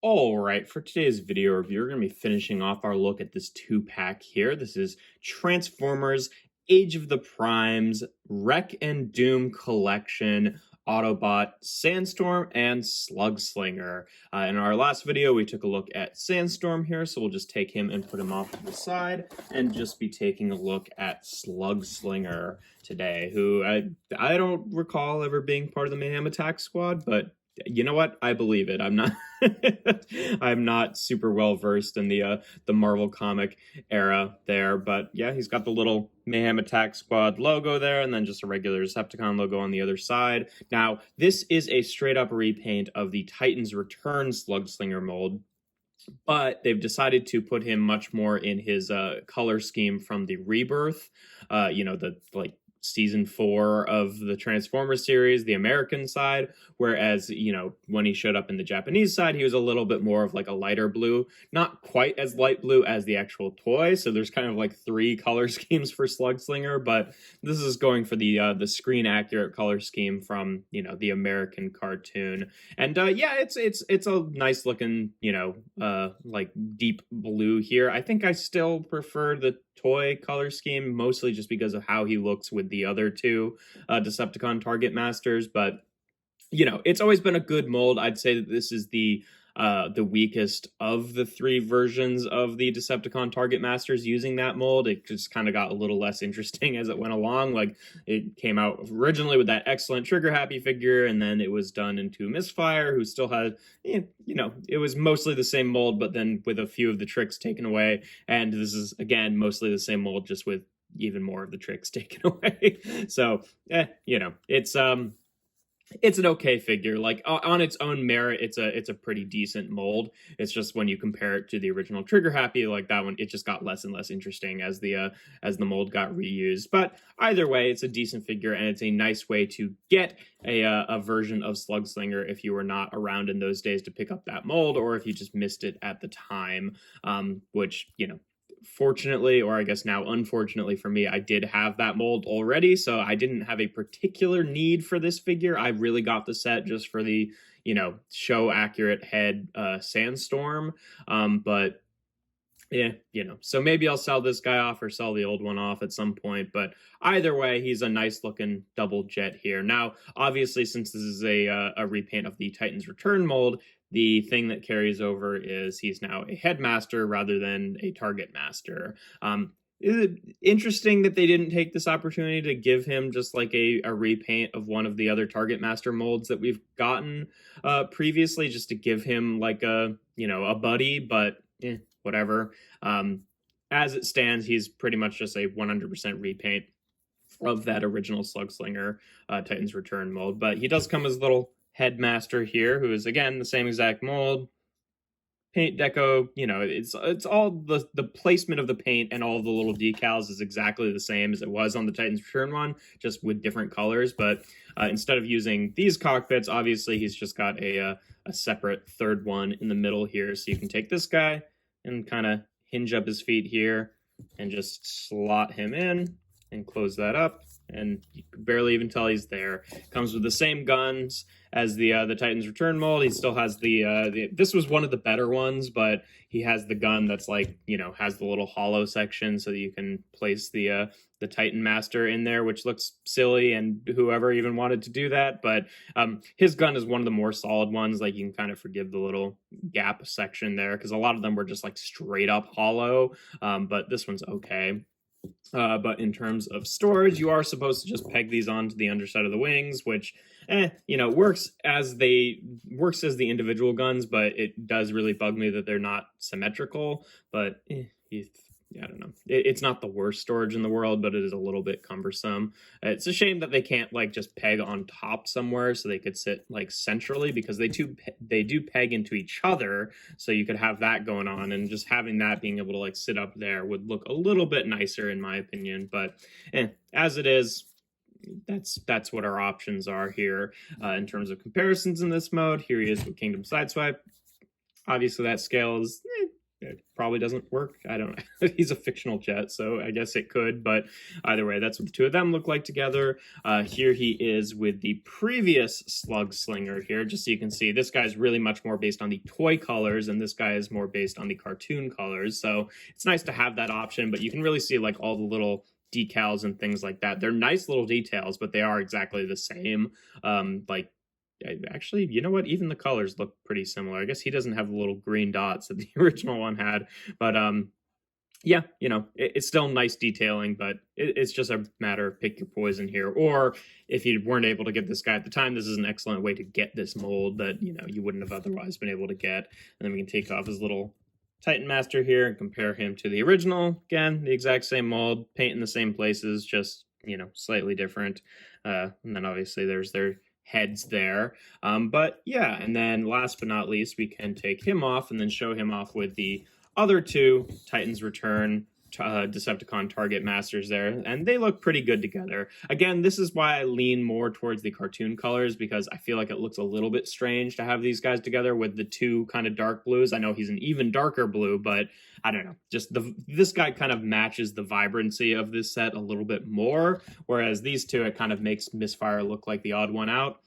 All right, for today's video review, we're going to be finishing off our look at this two-pack here. This is Transformers Age of the Primes Wreck and Doom Collection, Autobot, Sandstorm, and Slugslinger. In our last video, we took a look at Sandstorm here, so we'll just take him and put him off to the side and just be taking a look at Slugslinger today, who I don't recall ever being part of the Mayhem Attack Squad, but you know what? I believe it. I'm not I'm not super well versed in the Marvel comic era there, but yeah, he's got the little Mayhem Attack Squad logo there, and then just a regular Decepticon logo on the other side. Now, this is a straight up repaint of the Titans Return Slugslinger mold, but they've decided to put him much more in his color scheme from the Rebirth, the season 4 of the Transformers series, the American side, whereas, when he showed up in the Japanese side, he was a little bit more of like a lighter blue, not quite as light blue as the actual toy, so there's kind of like 3 color schemes for Slugslinger, but this is going for the screen accurate color scheme from, the American cartoon. And it's a nice looking, like deep blue here. I think I still prefer the toy color scheme, mostly just because of how he looks with the other 2 Decepticon Target Masters, but it's always been a good mold. I'd say that this is the weakest of the 3 versions of the Decepticon Target Masters using that mold. It just kind of got a little less interesting as it went along. Like, it came out originally with that excellent Trigger Happy figure, and then it was done into Misfire, who still had, it was mostly the same mold, but then with a few of the tricks taken away. And this is, again, mostly the same mold, just with even more of the tricks taken away. So, it's an okay figure. Like, on its own merit, it's a pretty decent mold. It's just when you compare it to the original Trigger Happy, like that one, it just got less and less interesting as the mold got reused. But either way, it's a decent figure, and it's a nice way to get a version of Slugslinger if you were not around in those days to pick up that mold, or if you just missed it at the time, which, fortunately, or I guess now unfortunately for me, I did have that mold already, so I didn't have a particular need for this figure. I really got the set just for the, show accurate head Sandstorm. But yeah, so maybe I'll sell this guy off or sell the old one off at some point, but either way, he's a nice looking double jet here. Now, obviously, since this is a repaint of the Titans Return mold, the thing that carries over is he's now a headmaster rather than a target master. Interesting that they didn't take this opportunity to give him just like a repaint of one of the other target master molds that we've gotten previously, just to give him like a buddy, but whatever. As it stands, he's pretty much just a 100% repaint of that original Slugslinger Titans Return mold, but he does come as a little headmaster here, who is again the same exact mold, paint deco. It's all the placement of the paint and all the little decals is exactly the same as it was on the Titans Return one, just with different colors. But instead of using these cockpits, obviously he's just got a separate third one in the middle here, so you can take this guy and kind of hinge up his feet here and just slot him in and close that up, and you can barely even tell he's there. Comes with the same guns as the Titans Return mold. He still has the this was one of the better ones, but he has the gun that's like, has the little hollow section so that you can place the Titan Master in there, which looks silly, and whoever even wanted to do that. But his gun is one of the more solid ones. Like, you can kind of forgive the little gap section there, because a lot of them were just like straight up hollow, but this one's okay. But in terms of storage, you are supposed to just peg these onto the underside of the wings, which, works as the individual guns, but it does really bug me that they're not symmetrical. But I don't know. It's not the worst storage in the world, but it is a little bit cumbersome. It's a shame that they can't like just peg on top somewhere so they could sit like centrally, because they do peg into each other, so you could have that going on, and just having that being able to like sit up there would look a little bit nicer in my opinion. But as it is, that's what our options are here in terms of comparisons in this mode. Here he is with Kingdom Sideswipe. Obviously that scale is it probably doesn't work. I don't know. He's a fictional jet, so I guess it could, but either way, that's what the two of them look like together. Here he is with the previous Slug Slinger here, just so you can see this guy's really much more based on the toy colors, and this guy is more based on the cartoon colors. So it's nice to have that option, but you can really see like all the little decals and things like that. They're nice little details, but they are exactly the same. Like actually, you know what? Even the colors look pretty similar. I guess he doesn't have the little green dots that the original one had, but yeah, you know, it's still nice detailing, but it's just a matter of pick your poison here. Or if you weren't able to get this guy at the time, this is an excellent way to get this mold that, you know, you wouldn't have otherwise been able to get. And then we can take off his little Titan Master here and compare him to the original. Again, the exact same mold, paint in the same places, just, you know, slightly different. And then obviously there's their heads there. But yeah, and then last but not least, we can take him off and then show him off with the other two Titans Return Decepticon Target Masters there, and they look pretty good together. Again, this is why I lean more towards the cartoon colors, because I feel like it looks a little bit strange to have these guys together with the two kind of dark blues. I know he's an even darker blue, but I don't know, just this guy kind of matches the vibrancy of this set a little bit more, whereas these two, it kind of makes Misfire look like the odd one out.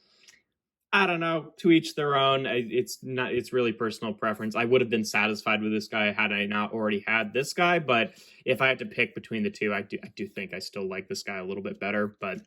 I don't know, to each their own. It's really personal preference. I would have been satisfied with this guy had I not already had this guy, but if I had to pick between the two, I do think I still like this guy a little bit better, but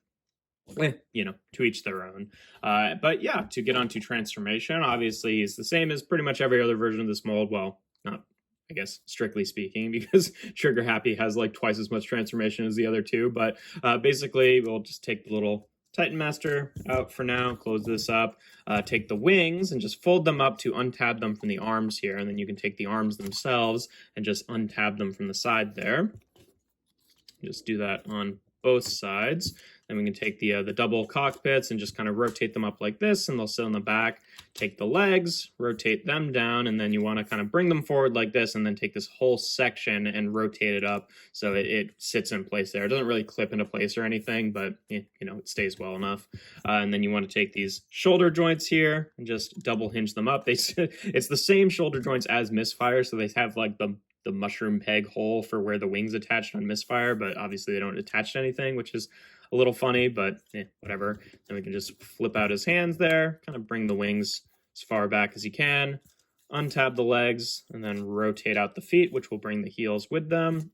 you know, to each their own. But yeah, to get onto transformation, obviously he's the same as pretty much every other version of this mold. Well, not, I guess, strictly speaking, because Trigger Happy has like twice as much transformation as the other two, but basically we'll just take the little Titan Master out for now, close this up, take the wings and just fold them up to untab them from the arms here, and then you can take the arms themselves and just untab them from the side there. Just do that on both sides. Then we can take the double cockpits and just kind of rotate them up like this, and they'll sit on the back. Take the legs, rotate them down, and then you want to kind of bring them forward like this, and then take this whole section and rotate it up so it sits in place there. It doesn't really clip into place or anything, but you know, it stays well enough. And then you want to take these shoulder joints here and just double hinge them up. It's the same shoulder joints as Misfire, so they have like the mushroom peg hole for where the wings attached on Misfire, but obviously they don't attach to anything, which is a little funny, but whatever. Then we can just flip out his hands there, kind of bring the wings as far back as you can, untab the legs, and then rotate out the feet, which will bring the heels with them.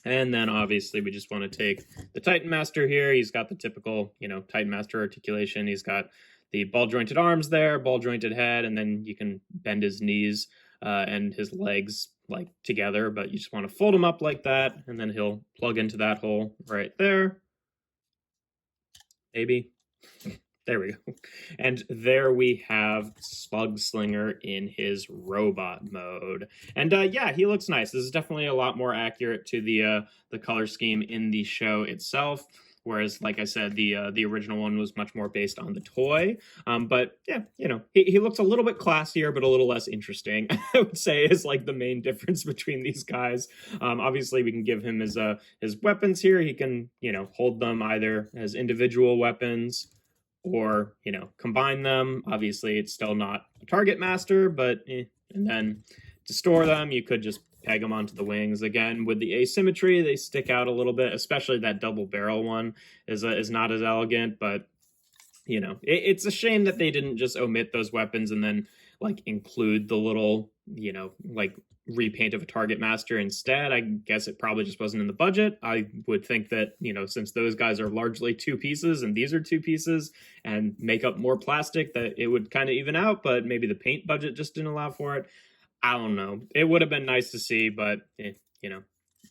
And then obviously we just want to take the Titan Master here. He's got the typical, you know, Titan Master articulation. He's got the ball jointed arms there, ball jointed head, and then you can bend his knees and his legs like together, but you just want to fold him up like that, and then he'll plug into that hole right there. Maybe. There we go. And there we have Slugslinger in his robot mode. And yeah, he looks nice. This is definitely a lot more accurate to the color scheme in the show itself. Whereas, like I said, the original one was much more based on the toy. But yeah, you know, he looks a little bit classier, but a little less interesting, I would say, is like the main difference between these guys. Obviously, we can give him his weapons here. He can, you know, hold them either as individual weapons or, you know, combine them. Obviously, it's still not a target master, but and then to store them, you could just peg them onto the wings. Again, with the asymmetry, they stick out a little bit, especially that double barrel one is not as elegant, but you know, it's a shame that they didn't just omit those weapons and then like include the little, you know, like repaint of a target master instead. I guess it probably just wasn't in the budget. I would think that, you know, since those guys are largely two pieces and these are two pieces and make up more plastic, that it would kind of even out, but maybe the paint budget just didn't allow for it. I don't know. It would have been nice to see, but you know,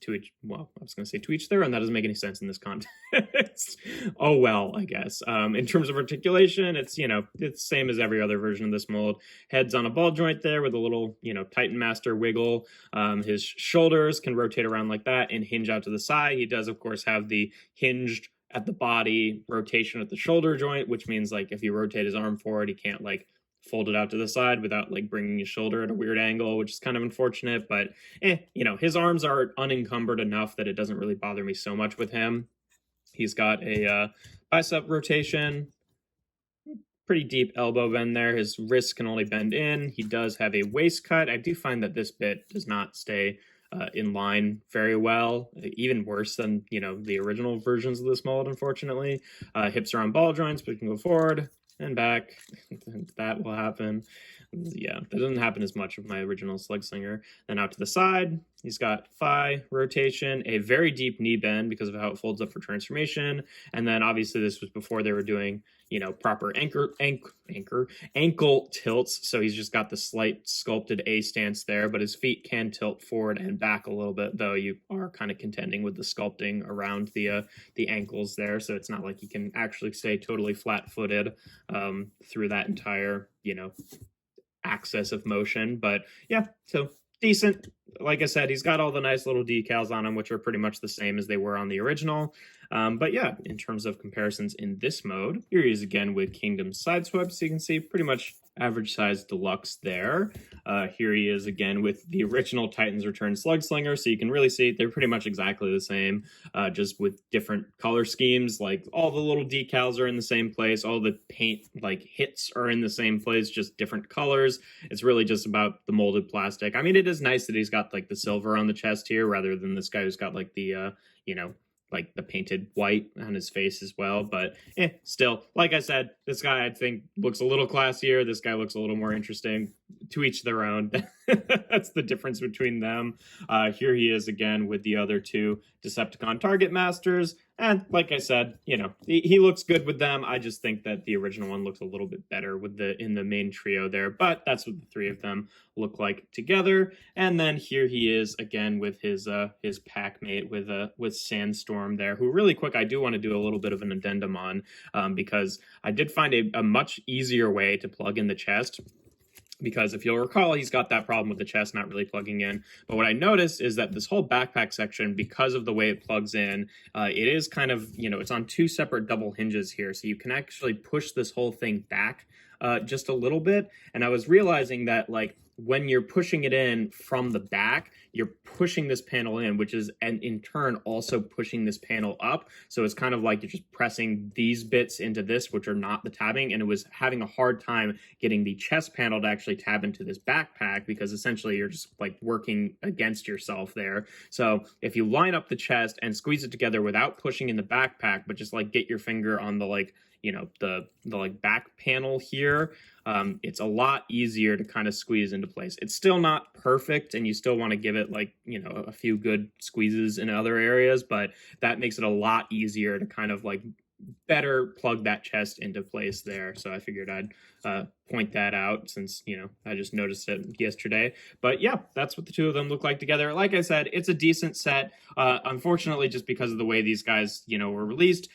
to each, well, I was going to say to each their own. That doesn't make any sense in this context. Oh, well, I guess. In terms of articulation, it's, you know, it's same as every other version of this mold. Head's on a ball joint there with a little, you know, Titan Master wiggle. His shoulders can rotate around like that and hinge out to the side. He does, of course, have the hinged at the body rotation at the shoulder joint, which means like if you rotate his arm forward, he can't like fold it out to the side without like bringing his shoulder at a weird angle, which is kind of unfortunate, but you know, his arms are unencumbered enough that it doesn't really bother me so much with him. He's got a bicep rotation, pretty deep elbow bend there. His wrist can only bend in. He does have a waist cut. I do find that this bit does not stay in line very well, even worse than, you know, the original versions of this mold, unfortunately. Hips are on ball joints, but you can go forward and back. That will happen. Yeah, that doesn't happen as much with my original Slugslinger. Then out to the side, he's got thigh rotation, a very deep knee bend because of how it folds up for transformation. And then obviously this was before they were doing, you know, proper ankle tilts. So he's just got the slight sculpted A stance there, but his feet can tilt forward and back a little bit, though you are kind of contending with the sculpting around the ankles there. So it's not like you can actually stay totally flat-footed through that entire, you know, axis of motion. But yeah, so decent. Like I said, he's got all the nice little decals on him, which are pretty much the same as they were on the original. But yeah, in terms of comparisons in this mode, here he is again with Kingdom Sideswept. So you can see pretty much average size deluxe there. Here he is again with the original Titans Return Slugslinger. So you can really see they're pretty much exactly the same, just with different color schemes. Like all the little decals are in the same place. All the paint like hits are in the same place, just different colors. It's really just about the molded plastic. I mean, it is nice that he's got like the silver on the chest here rather than this guy who's got like the, you know, like the painted white on his face as well. But still, like I said, this guy I think looks a little classier. This guy looks a little more interesting. To each their own. That's the difference between them. Here he is again with the other two Decepticon Target Masters. And like I said, you know, he looks good with them. I just think that the original one looks a little bit better with in the main trio there. But that's what the three of them look like together. And then here he is again with his pack mate with Sandstorm there, who really quick I do want to do a little bit of an addendum on, because I did find a much easier way to plug in the chest. Because if you'll recall, he's got that problem with the chest not really plugging in. But what I noticed is that this whole backpack section, because of the way it plugs in, it is kind of, you know, it's on two separate double hinges here. So you can actually push this whole thing back just a little bit. And I was realizing that, like, when you're pushing it in from the back, you're pushing this panel in, which is, and in turn, also pushing this panel up. So it's kind of like you're just pressing these bits into this, which are not the tabbing. And it was having a hard time getting the chest panel to actually tab into this backpack, because essentially you're just like working against yourself there. So if you line up the chest and squeeze it together without pushing in the backpack, but just like get your finger on the, like, you know, the like back panel here, it's a lot easier to kind of squeeze into place. It's still not perfect, and you still want to give it, like, you know, a few good squeezes in other areas, but that makes it a lot easier to kind of like better plug that chest into place there. So I figured I'd point that out, since, you know, I just noticed it yesterday. But yeah, that's what the two of them look like together. Like I said, it's a decent set. Unfortunately, just because of the way these guys, you know, were released,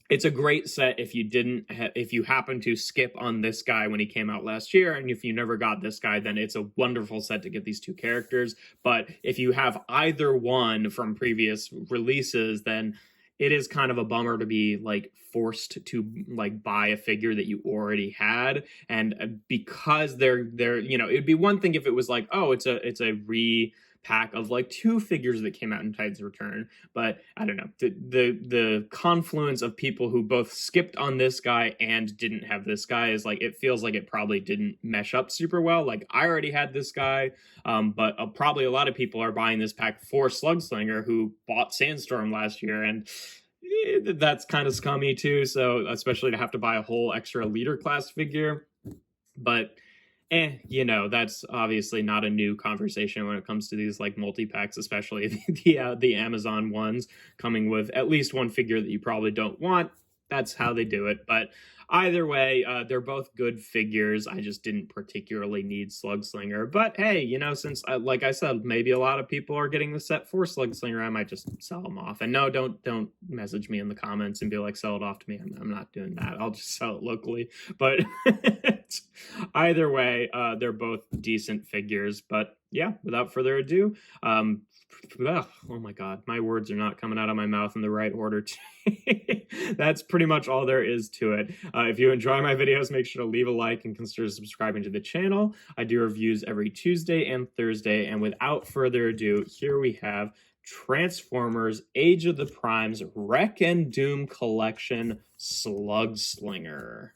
it's a great set if you if you happen to skip on this guy when he came out last year, and if you never got this guy, then it's a wonderful set to get these two characters. But if you have either one from previous releases, then it is kind of a bummer to be like forced to like buy a figure that you already had. And because they're you know, it'd be one thing if it was like, oh, it's a pack of like two figures that came out in Titans Return, but I don't know, the confluence of people who both skipped on this guy and didn't have this guy is like, it feels like it probably didn't mesh up super well. Like, I already had this guy, but probably a lot of people are buying this pack for Slugslinger who bought Sandstorm last year, and that's kind of scummy too. So especially to have to buy a whole extra leader class figure, but you know, that's obviously not a new conversation when it comes to these like multi-packs, especially the Amazon ones coming with at least one figure that you probably don't want. That's how they do it. But either way, they're both good figures. I just didn't particularly need Slugslinger. But hey, you know, since, like I said, maybe a lot of people are getting the set for Slugslinger, I might just sell them off. And no, don't message me in the comments and be like, sell it off to me. I'm not doing that. I'll just sell it locally. But either way, they're both decent figures. But yeah, without further ado, oh my god, my words are not coming out of my mouth in the right order. That's pretty much all there is to it. If you enjoy my videos, make sure to leave a like and consider subscribing to the channel. I do reviews every Tuesday and Thursday, and without further ado, here we have Transformers Age of the Primes Wreck and Doom Collection Slugslinger.